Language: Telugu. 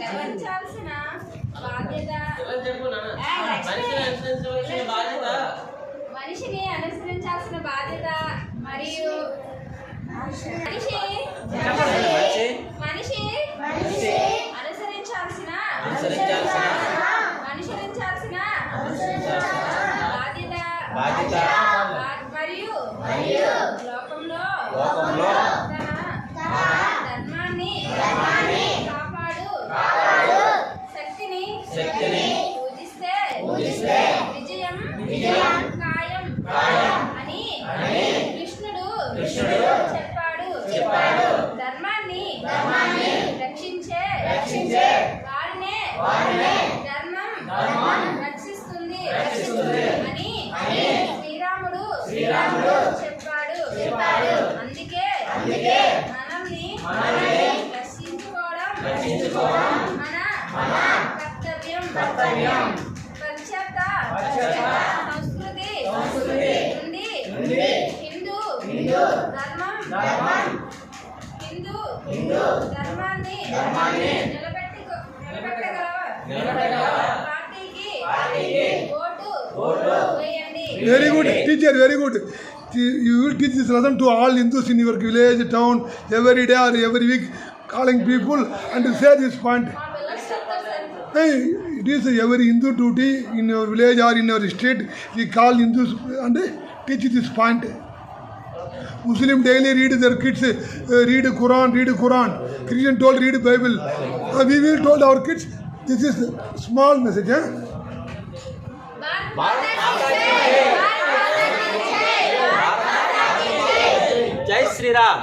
నిర్వహించాల్సిన బాధ్యత మనిషిని అనుసరించాల్సిన బాధ్యత మరియు మనిషి అనుసరించాల్సిన బాధ్యత మరియు లోకంలో తన ధర్మాన్ని కాపాడు శక్తిని పూజిస్తే విజయం ఖాయం అని కృష్ణుడు చెప్పాడు. ధర్మాన్ని రక్షించే వారినే ధర్మం రక్షిస్తుంది అని శ్రీరాముడు చెప్పాడు. అందుకే మనల్ని రక్షించుకోవడం మన కర్తవ్యం. పాశ్చాత్య సంస్కృతి నుండి హిందూ ధర్మాన్ని నిలబెట్టగల పార్టీకి ఓటు వేయండి. Very good, teacher, very good. You will teach this lesson to all Hindus in your village, town, every day or every week, calling people and say this point. Hey, it is every Hindu duty in your village or in your state. We call Hindus and teach this point. Muslim daily read their kids, read Quran. Christian told read Bible. We will told our kids. This is small message. జై శ్రీరామ్.